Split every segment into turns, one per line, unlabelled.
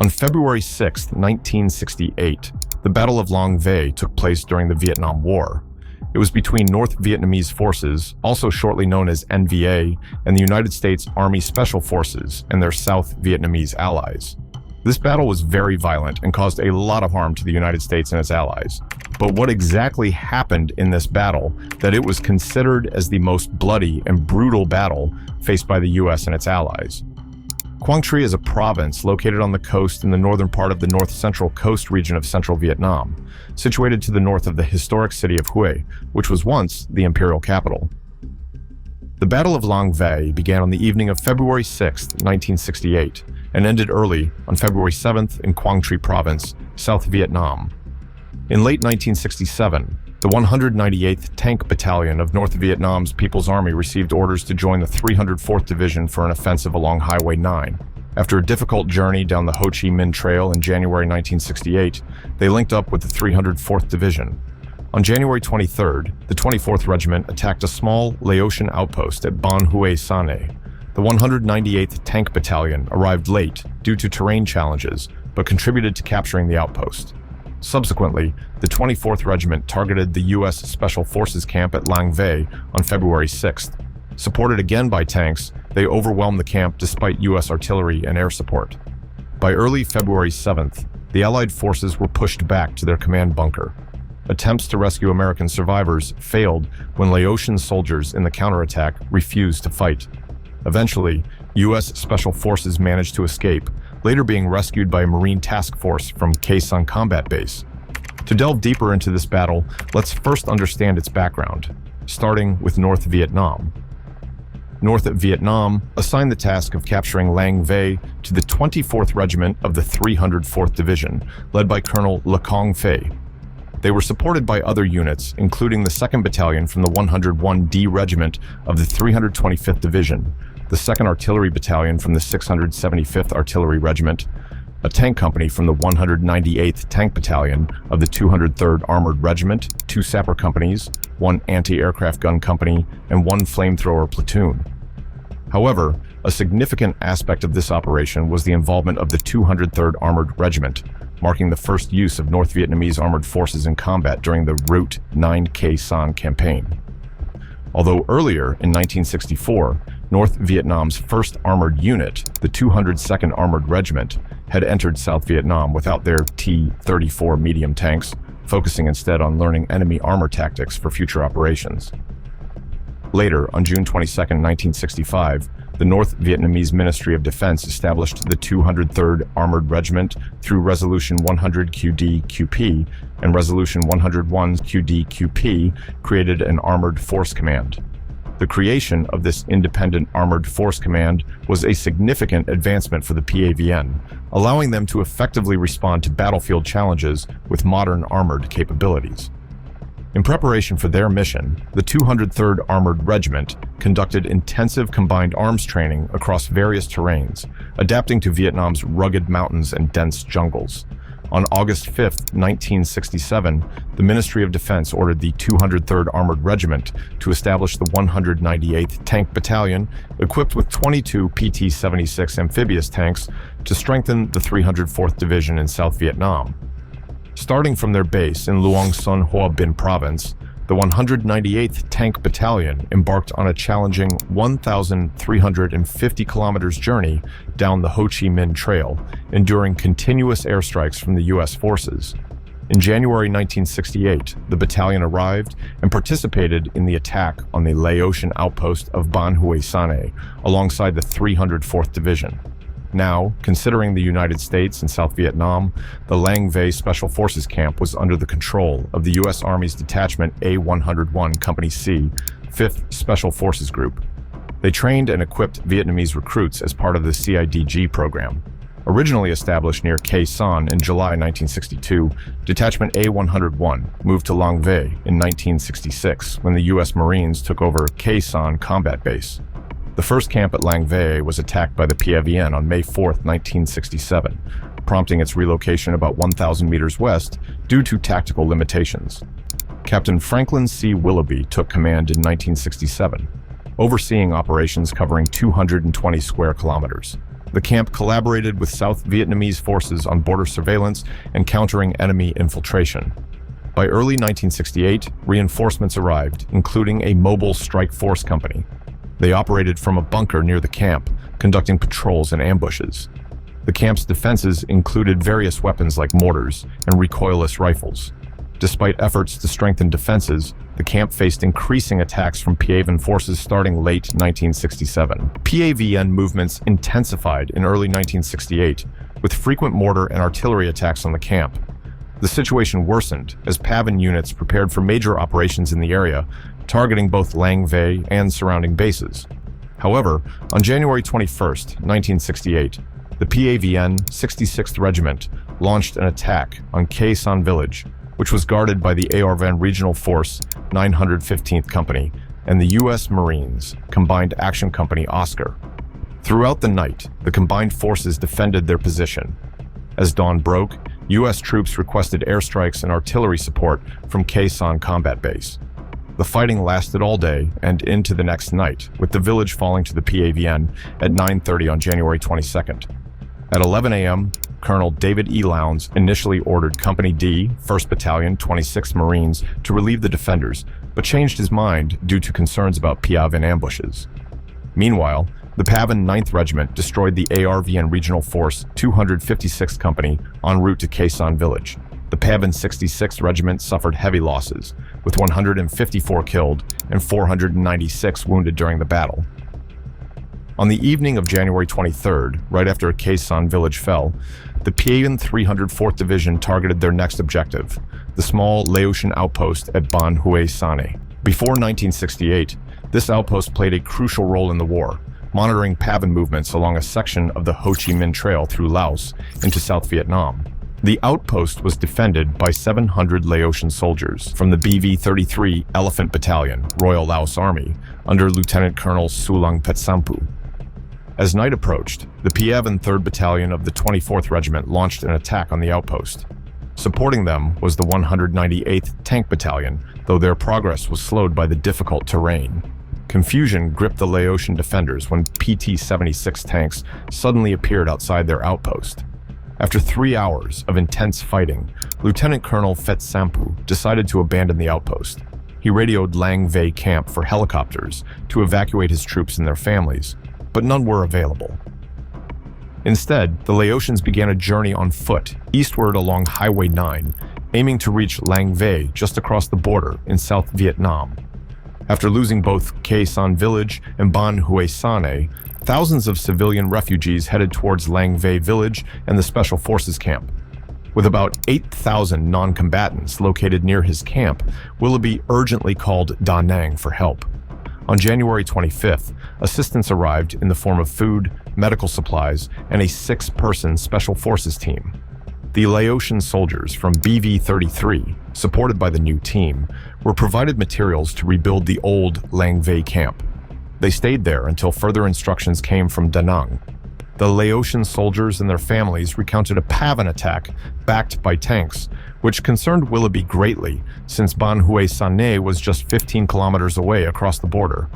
On February 6, 1968, the Battle of Lang Vei took place during the Vietnam War. It was between North Vietnamese forces, also shortly known as NVA, and the United States Army Special Forces and their South Vietnamese allies. This battle was very violent and caused a lot of harm to the United States and its allies. But what exactly happened in this battle that it was considered as the most bloody and brutal battle faced by the US and its allies? Quang Tri is a province located on the coast in the northern part of the north-central coast region of central Vietnam, situated to the north of the historic city of Hue, which was once the imperial capital. The Battle of Lang Vei began on the evening of February 6, 1968, and ended early on February 7th in Quang Tri Province, South Vietnam. In late 1967, the 198th Tank Battalion of North Vietnam's People's Army received orders to join the 304th Division for an offensive along Highway 9. After a difficult journey down the Ho Chi Minh Trail in January 1968, they linked up with the 304th Division. On January 23rd, the 24th Regiment attacked a small Laotian outpost at Ban Hue Sane. The 198th Tank Battalion arrived late due to terrain challenges, but contributed to capturing the outpost. Subsequently, the 24th Regiment targeted the U.S. Special Forces camp at Lang Vei on February 6th. Supported again by tanks, they overwhelmed the camp despite U.S. artillery and air support. By early February 7th, the Allied forces were pushed back to their command bunker. Attempts to rescue American survivors failed when Laotian soldiers in the counterattack refused to fight. Eventually, U.S. Special Forces managed to escape, later being rescued by a Marine task force from Khe Sanh Combat Base. To delve deeper into this battle, let's first understand its background, starting with North Vietnam. North Vietnam assigned the task of capturing Lang Vei to the 24th Regiment of the 304th Division, led by Colonel Le Cong Phay. They were supported by other units, including the 2nd Battalion from the 101D Regiment of the 325th Division, the 2nd Artillery Battalion from the 675th Artillery Regiment, a tank company from the 198th Tank Battalion of the 203rd Armored Regiment, 2 sapper companies, 1 anti-aircraft gun company, and 1 flamethrower platoon. However, a significant aspect of this operation was the involvement of the 203rd Armored Regiment, marking the first use of North Vietnamese armored forces in combat during the Route 9 Khe Sanh campaign. Although earlier, in 1964, North Vietnam's 1st Armored Unit, the 202nd Armored Regiment, had entered South Vietnam without their T-34 medium tanks, focusing instead on learning enemy armor tactics for future operations. Later, on June 22, 1965, the North Vietnamese Ministry of Defense established the 203rd Armored Regiment through Resolution 100 QD-QP, and Resolution 101 QD-QP created an Armored Force Command. The creation of this independent Armored Force Command was a significant advancement for the PAVN, allowing them to effectively respond to battlefield challenges with modern armored capabilities. In preparation for their mission, the 203rd Armored Regiment conducted intensive combined arms training across various terrains, adapting to Vietnam's rugged mountains and dense jungles. On August 5, 1967, the Ministry of Defense ordered the 203rd Armored Regiment to establish the 198th Tank Battalion, equipped with 22 PT-76 amphibious tanks, to strengthen the 304th Division in South Vietnam. Starting from their base in Luong Son Hoa Binh Province, the 198th Tank Battalion embarked on a challenging 1,350 kilometers journey down the Ho Chi Minh Trail, enduring continuous airstrikes from the U.S. forces. In January 1968, the battalion arrived and participated in the attack on the Laotian outpost of Ban Hue Sane, alongside the 304th Division. Now, considering the United States and South Vietnam, the Lang Vei Special Forces Camp was under the control of the U.S. Army's Detachment A-101 Company C, 5th Special Forces Group. They trained and equipped Vietnamese recruits as part of the CIDG program. Originally established near Khe Sanh in July 1962, Detachment A-101 moved to Lang Vei in 1966 when the U.S. Marines took over Khe Sanh Combat Base. The first camp at Lang Vei was attacked by the PAVN on May 4, 1967, prompting its relocation about 1,000 meters west due to tactical limitations. Captain Franklin C. Willoughby took command in 1967, overseeing operations covering 220 square kilometers. The camp collaborated with South Vietnamese forces on border surveillance and countering enemy infiltration. By early 1968, reinforcements arrived, including a mobile strike force company. They operated from a bunker near the camp, conducting patrols and ambushes. The camp's defenses included various weapons like mortars and recoilless rifles. Despite efforts to strengthen defenses, the camp faced increasing attacks from PAVN forces starting late 1967. PAVN movements intensified in early 1968, with frequent mortar and artillery attacks on the camp. The situation worsened as PAVN units prepared for major operations in the area, targeting both Lang Vei and surrounding bases. However, on January 21, 1968, the PAVN 66th Regiment launched an attack on Khe San village, which was guarded by the ARVN Regional Force 915th Company and the U.S. Marines Combined Action Company Oscar. Throughout the night, the combined forces defended their position. As dawn broke, U.S. troops requested airstrikes and artillery support from Khe San Combat Base. The fighting lasted all day and into the next night, with the village falling to the PAVN at 9:30 on January 22nd. At 11 a.m., Colonel David E. Lowndes initially ordered Company D, 1st Battalion, 26th Marines to relieve the defenders, but changed his mind due to concerns about PAVN ambushes. Meanwhile, the PAVN 9th Regiment destroyed the ARVN Regional Force 256th Company en route to Khe San village. The PAVN 66th Regiment suffered heavy losses, with 154 killed and 496 wounded during the battle. On the evening of January 23rd, right after Khe San village fell, the PAVN 304th Division targeted their next objective, the small Laotian outpost at Ban Hue Sane. Before 1968, this outpost played a crucial role in the war, monitoring PAVN movements along a section of the Ho Chi Minh Trail through Laos into South Vietnam. The outpost was defended by 700 Laotian soldiers from the BV-33 Elephant Battalion, Royal Laos Army, under Lieutenant Colonel Sulang Petsampu. As night approached, the PAVN 3rd Battalion of the 24th Regiment launched an attack on the outpost. Supporting them was the 198th Tank Battalion, though their progress was slowed by the difficult terrain. Confusion gripped the Laotian defenders when PT-76 tanks suddenly appeared outside their outpost. After 3 hours of intense fighting, Lieutenant Colonel Phet Sampu decided to abandon the outpost. He radioed Lang Vei camp for helicopters to evacuate his troops and their families, but none were available. Instead, the Laotians began a journey on foot eastward along Highway 9, aiming to reach Lang Vei just across the border in South Vietnam. After losing both Khe San village and Ban Hue Sane, thousands of civilian refugees headed towards Lang Vei village and the Special Forces camp. With about 8,000 non-combatants located near his camp, Willoughby urgently called Da Nang for help. On January 25th, assistance arrived in the form of food, medical supplies, and a 6-person Special Forces team. The Laotian soldiers from BV-33, supported by the new team, were provided materials to rebuild the old Lang Vei camp. They stayed there until further instructions came from Da Nang. The Laotian soldiers and their families recounted a PAVN attack backed by tanks, which concerned Willoughby greatly since Ban Hue Sane was just 15 kilometers away across the border.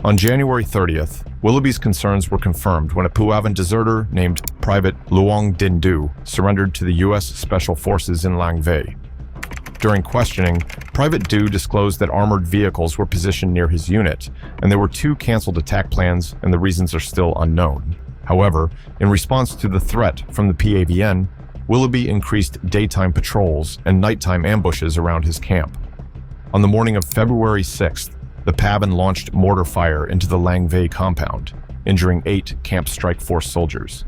On January 30th, Willoughby's concerns were confirmed when a PAVN deserter named Private Luong Din Du surrendered to the U.S. Special Forces in Lang Vei. During questioning, Private Du disclosed that armored vehicles were positioned near his unit, and there were 2 canceled attack plans, and the reasons are still unknown. However, in response to the threat from the PAVN, Willoughby increased daytime patrols and nighttime ambushes around his camp. On the morning of February 6th, the PAVN launched mortar fire into the Lang Vei compound, injuring 8 Camp Strike Force soldiers.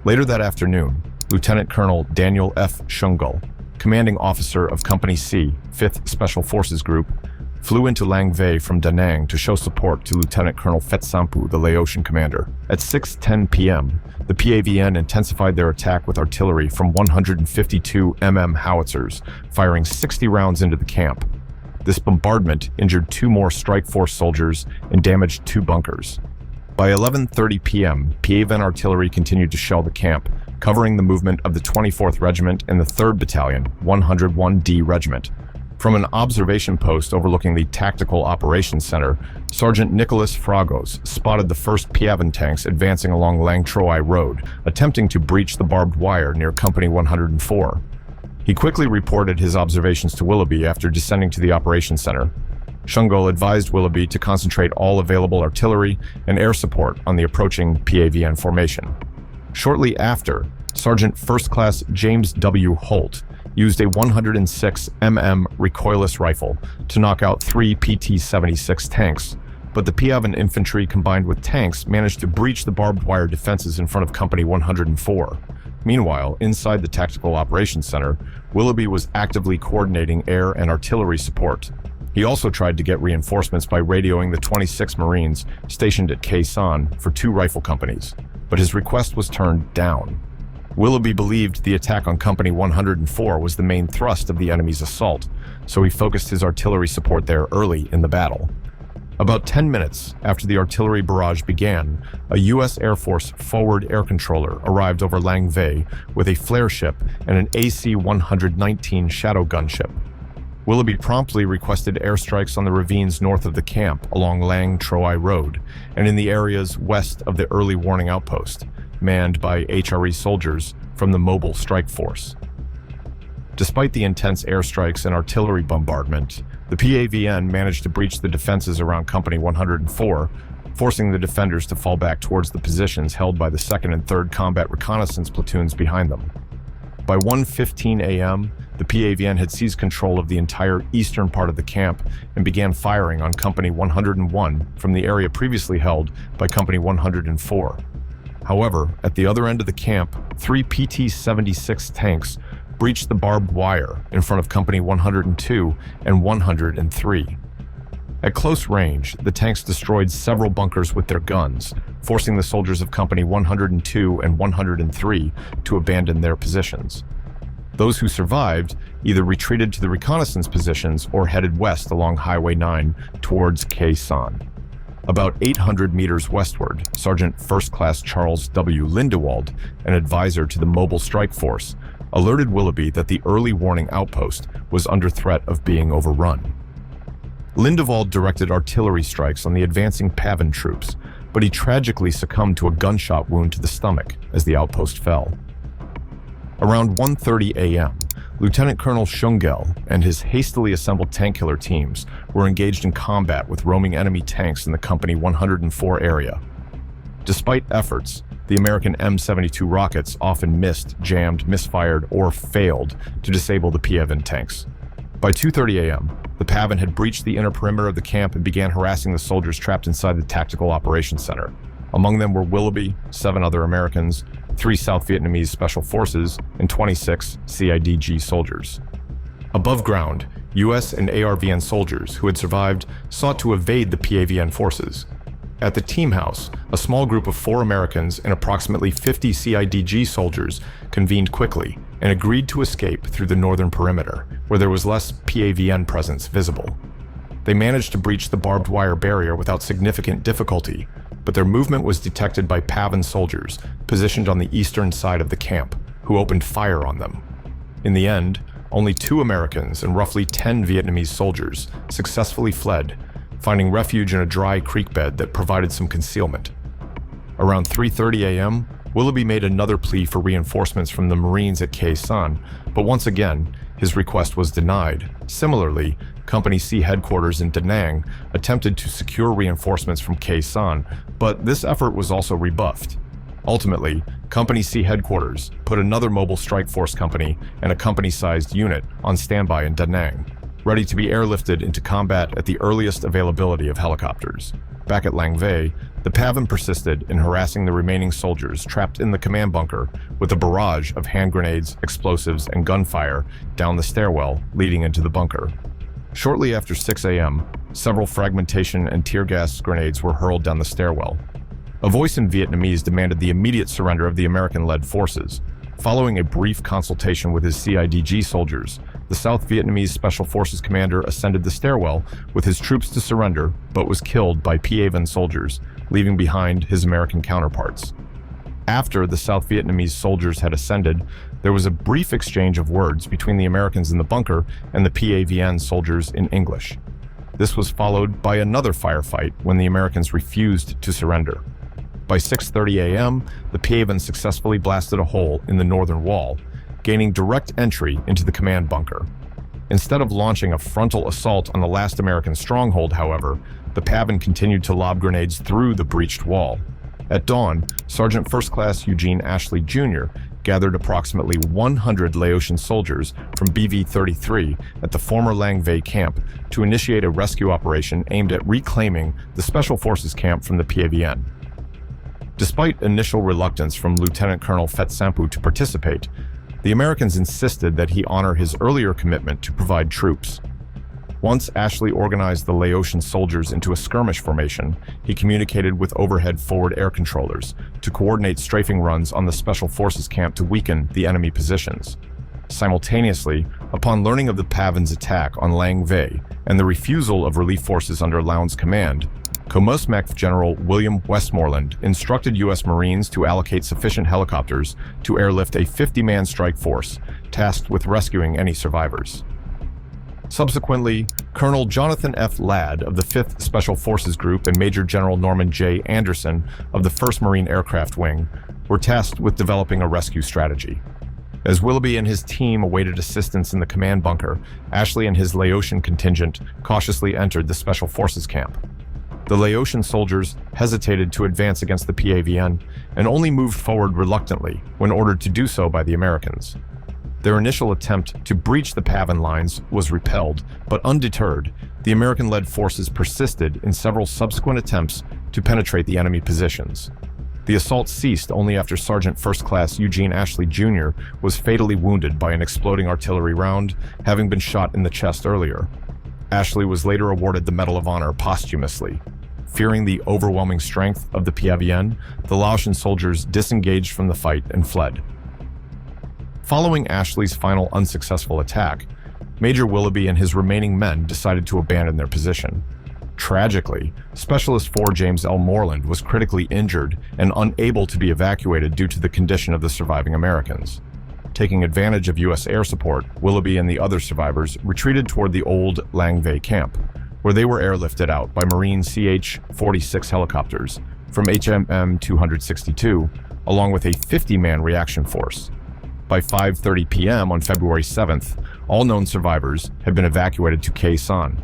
Later that afternoon, Lieutenant Colonel Daniel F. Shungal, commanding officer of Company C, 5th Special Forces Group, flew into Lang Vei from Da Nang to show support to Lieutenant Colonel Phet Sampu, the Laotian commander. At 6:10 p.m., the PAVN intensified their attack with artillery from 152 mm howitzers, firing 60 rounds into the camp. This bombardment injured 2 more Strike Force soldiers and damaged 2 bunkers. By 11:30 p.m., PAVN artillery continued to shell the camp, covering the movement of the 24th Regiment and the 3rd Battalion, 101D Regiment. From an observation post overlooking the Tactical Operations Center, Sergeant Nicholas Fragos spotted the first PIAVN tanks advancing along Lang Troi Road, attempting to breach the barbed wire near Company 104. He quickly reported his observations to Willoughby after descending to the operations center. Shungol advised Willoughby to concentrate all available artillery and air support on the approaching PAVN formation. Shortly after, Sergeant First Class James W. Holt used a 106 mm recoilless rifle to knock out 3 PT-76 tanks, but the PIAVN infantry combined with tanks managed to breach the barbed wire defenses in front of Company 104. Meanwhile, inside the Tactical Operations Center, Willoughby was actively coordinating air and artillery support. He also tried to get reinforcements by radioing the 26 Marines stationed at Khe Sanh for 2 rifle companies, but his request was turned down. Willoughby believed the attack on Company 104 was the main thrust of the enemy's assault, so he focused his artillery support there early in the battle. About 10 minutes after the artillery barrage began, a U.S. Air Force forward air controller arrived over Lang Vei with a flare ship and an AC-119 shadow gunship. Willoughby promptly requested airstrikes on the ravines north of the camp along Lang Troi Road and in the areas west of the early warning outpost, manned by HRE soldiers from the Mobile Strike Force. Despite the intense airstrikes and artillery bombardment, the PAVN managed to breach the defenses around Company 104, forcing the defenders to fall back towards the positions held by the 2nd and 3rd Combat Reconnaissance platoons behind them. By 1:15 a.m., the PAVN had seized control of the entire eastern part of the camp and began firing on Company 101 from the area previously held by Company 104. However, at the other end of the camp, 3 PT-76 tanks breached the barbed wire in front of Company 102 and 103. At close range, the tanks destroyed several bunkers with their guns, forcing the soldiers of Company 102 and 103 to abandon their positions. Those who survived either retreated to the reconnaissance positions or headed west along Highway 9 towards Khe Sanh. About 800 meters westward, Sergeant First Class Charles W. Lindewald, an advisor to the Mobile Strike Force, alerted Willoughby that the early warning outpost was under threat of being overrun. Lindewald directed artillery strikes on the advancing PAVN troops, but he tragically succumbed to a gunshot wound to the stomach as the outpost fell. Around 1:30 a.m., Lieutenant Colonel Shungel and his hastily assembled tank killer teams were engaged in combat with roaming enemy tanks in the Company 104 area. Despite efforts, the American M72 rockets often missed, jammed, misfired, or failed to disable the PIAVN tanks. By 2:30 a.m., the PAVN had breached the inner perimeter of the camp and began harassing the soldiers trapped inside the Tactical Operations Center. Among them were Willoughby, 7 other Americans, 3 South Vietnamese Special Forces, and 26 CIDG soldiers. Above ground, US and ARVN soldiers who had survived sought to evade the PAVN forces. At the team house, a small group of 4 Americans and approximately 50 CIDG soldiers convened quickly and agreed to escape through the northern perimeter, where there was less PAVN presence visible. They managed to breach the barbed wire barrier without significant difficulty, but their movement was detected by PAVN soldiers positioned on the eastern side of the camp, who opened fire on them. In the end, only 2 Americans and roughly 10 Vietnamese soldiers successfully fled, finding refuge in a dry creek bed that provided some concealment. Around 3:30 a.m., Willoughby made another plea for reinforcements from the Marines at Khe Sanh, but once again, his request was denied. Similarly, Company C headquarters in Da Nang attempted to secure reinforcements from Khe Sanh, but this effort was also rebuffed. Ultimately, Company C headquarters put another Mobile Strike Force company and a company-sized unit on standby in Da Nang, ready to be airlifted into combat at the earliest availability of helicopters. Back at Lang Vei, the PAVN persisted in harassing the remaining soldiers trapped in the command bunker with a barrage of hand grenades, explosives, and gunfire down the stairwell leading into the bunker. Shortly after 6 a.m., several fragmentation and tear gas grenades were hurled down the stairwell. A voice in Vietnamese demanded the immediate surrender of the American-led forces. Following a brief consultation with his CIDG soldiers, the South Vietnamese Special Forces commander ascended the stairwell with his troops to surrender, but was killed by PAVN soldiers, leaving behind his American counterparts. After the South Vietnamese soldiers had ascended, there was a brief exchange of words between the Americans in the bunker and the PAVN soldiers in English. This was followed by another firefight when the Americans refused to surrender. By 6:30 a.m., the PAVN successfully blasted a hole in the northern wall, gaining direct entry into the command bunker. Instead of launching a frontal assault on the last American stronghold, however, the PAVN continued to lob grenades through the breached wall. At dawn, Sergeant First Class Eugene Ashley Jr. gathered approximately 100 Laotian soldiers from BV-33 at the former Lang Vei camp to initiate a rescue operation aimed at reclaiming the Special Forces camp from the PAVN. Despite initial reluctance from Lieutenant Colonel Phet Sampu to participate, the Americans insisted that he honor his earlier commitment to provide troops. Once Ashley organized the Laotian soldiers into a skirmish formation, he communicated with overhead forward air controllers to coordinate strafing runs on the Special Forces camp to weaken the enemy positions. Simultaneously, upon learning of the PAVN's attack on Lang Vei and the refusal of relief forces under Lowndes' command, Comosmec General William Westmoreland instructed U.S. Marines to allocate sufficient helicopters to airlift a 50-man strike force tasked with rescuing any survivors. Subsequently, Colonel Jonathan F. Ladd of the 5th Special Forces Group and Major General Norman J. Anderson of the 1st Marine Aircraft Wing were tasked with developing a rescue strategy. As Willoughby and his team awaited assistance in the command bunker, Ashley and his Laotian contingent cautiously entered the Special Forces camp. The Laotian soldiers hesitated to advance against the PAVN and only moved forward reluctantly when ordered to do so by the Americans. Their initial attempt to breach the PAVN lines was repelled, but undeterred, the American-led forces persisted in several subsequent attempts to penetrate the enemy positions. The assault ceased only after Sergeant First Class Eugene Ashley Jr. was fatally wounded by an exploding artillery round, having been shot in the chest earlier. Ashley was later awarded the Medal of Honor posthumously. Fearing the overwhelming strength of the PAVN, the Laotian soldiers disengaged from the fight and fled. Following Ashley's final unsuccessful attack, Major Willoughby and his remaining men decided to abandon their position. Tragically, Specialist 4 James L. Moreland was critically injured and unable to be evacuated due to the condition of the surviving Americans. Taking advantage of U.S. air support, Willoughby and the other survivors retreated toward the old Lang Vei camp, where they were airlifted out by Marine CH-46 helicopters from HMM 262, along with a 50-man reaction force. By 5:30 p.m. on February 7th, all known survivors had been evacuated to Khe Sanh.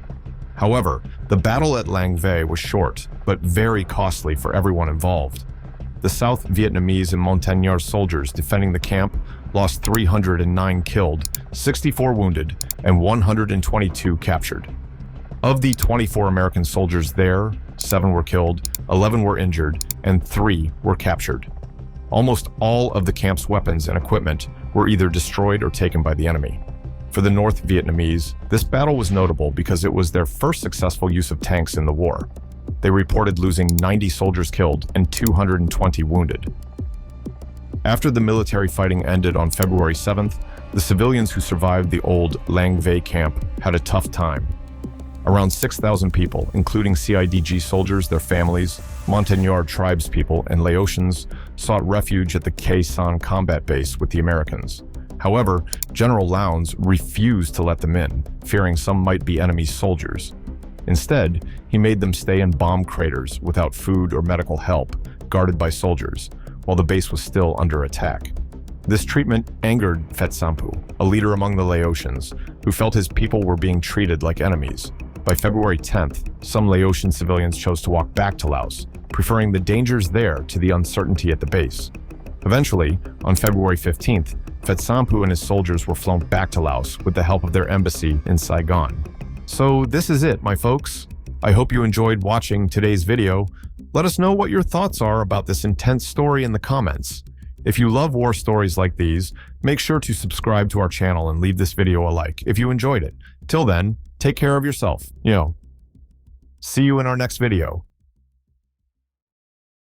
However, the battle at Lang Vei was short, but very costly for everyone involved. The South Vietnamese and Montagnard soldiers defending the camp lost 309 killed, 64 wounded, and 122 captured. Of the 24 American soldiers there, 7 were killed, 11 were injured, and 3 were captured. Almost all of the camp's weapons and equipment were either destroyed or taken by the enemy. For the North Vietnamese, this battle was notable because it was their first successful use of tanks in the war. They reported losing 90 soldiers killed and 220 wounded. After the military fighting ended on February 7th, the civilians who survived the old Lang Vei camp had a tough time. Around 6,000 people, including CIDG soldiers, their families, Montagnard tribespeople, and Laotians, sought refuge at the Khe Sanh combat base with the Americans. However, General Lowndes refused to let them in, fearing some might be enemy soldiers. Instead, he made them stay in bomb craters without food or medical help, guarded by soldiers, while the base was still under attack. This treatment angered Phet Sampu, a leader among the Laotians, who felt his people were being treated like enemies. By February 10th, some Laotian civilians chose to walk back to Laos, preferring the dangers there to the uncertainty at the base. Eventually, on February 15th, Phet Sampu and his soldiers were flown back to Laos with the help of their embassy in Saigon. So this is it, my folks. I hope you enjoyed watching today's video. Let us know what your thoughts are about this intense story in the comments. If you love war stories like these, make sure to subscribe to our channel and leave this video a like if you enjoyed it. Till then, take care of yourself. See you in our next video.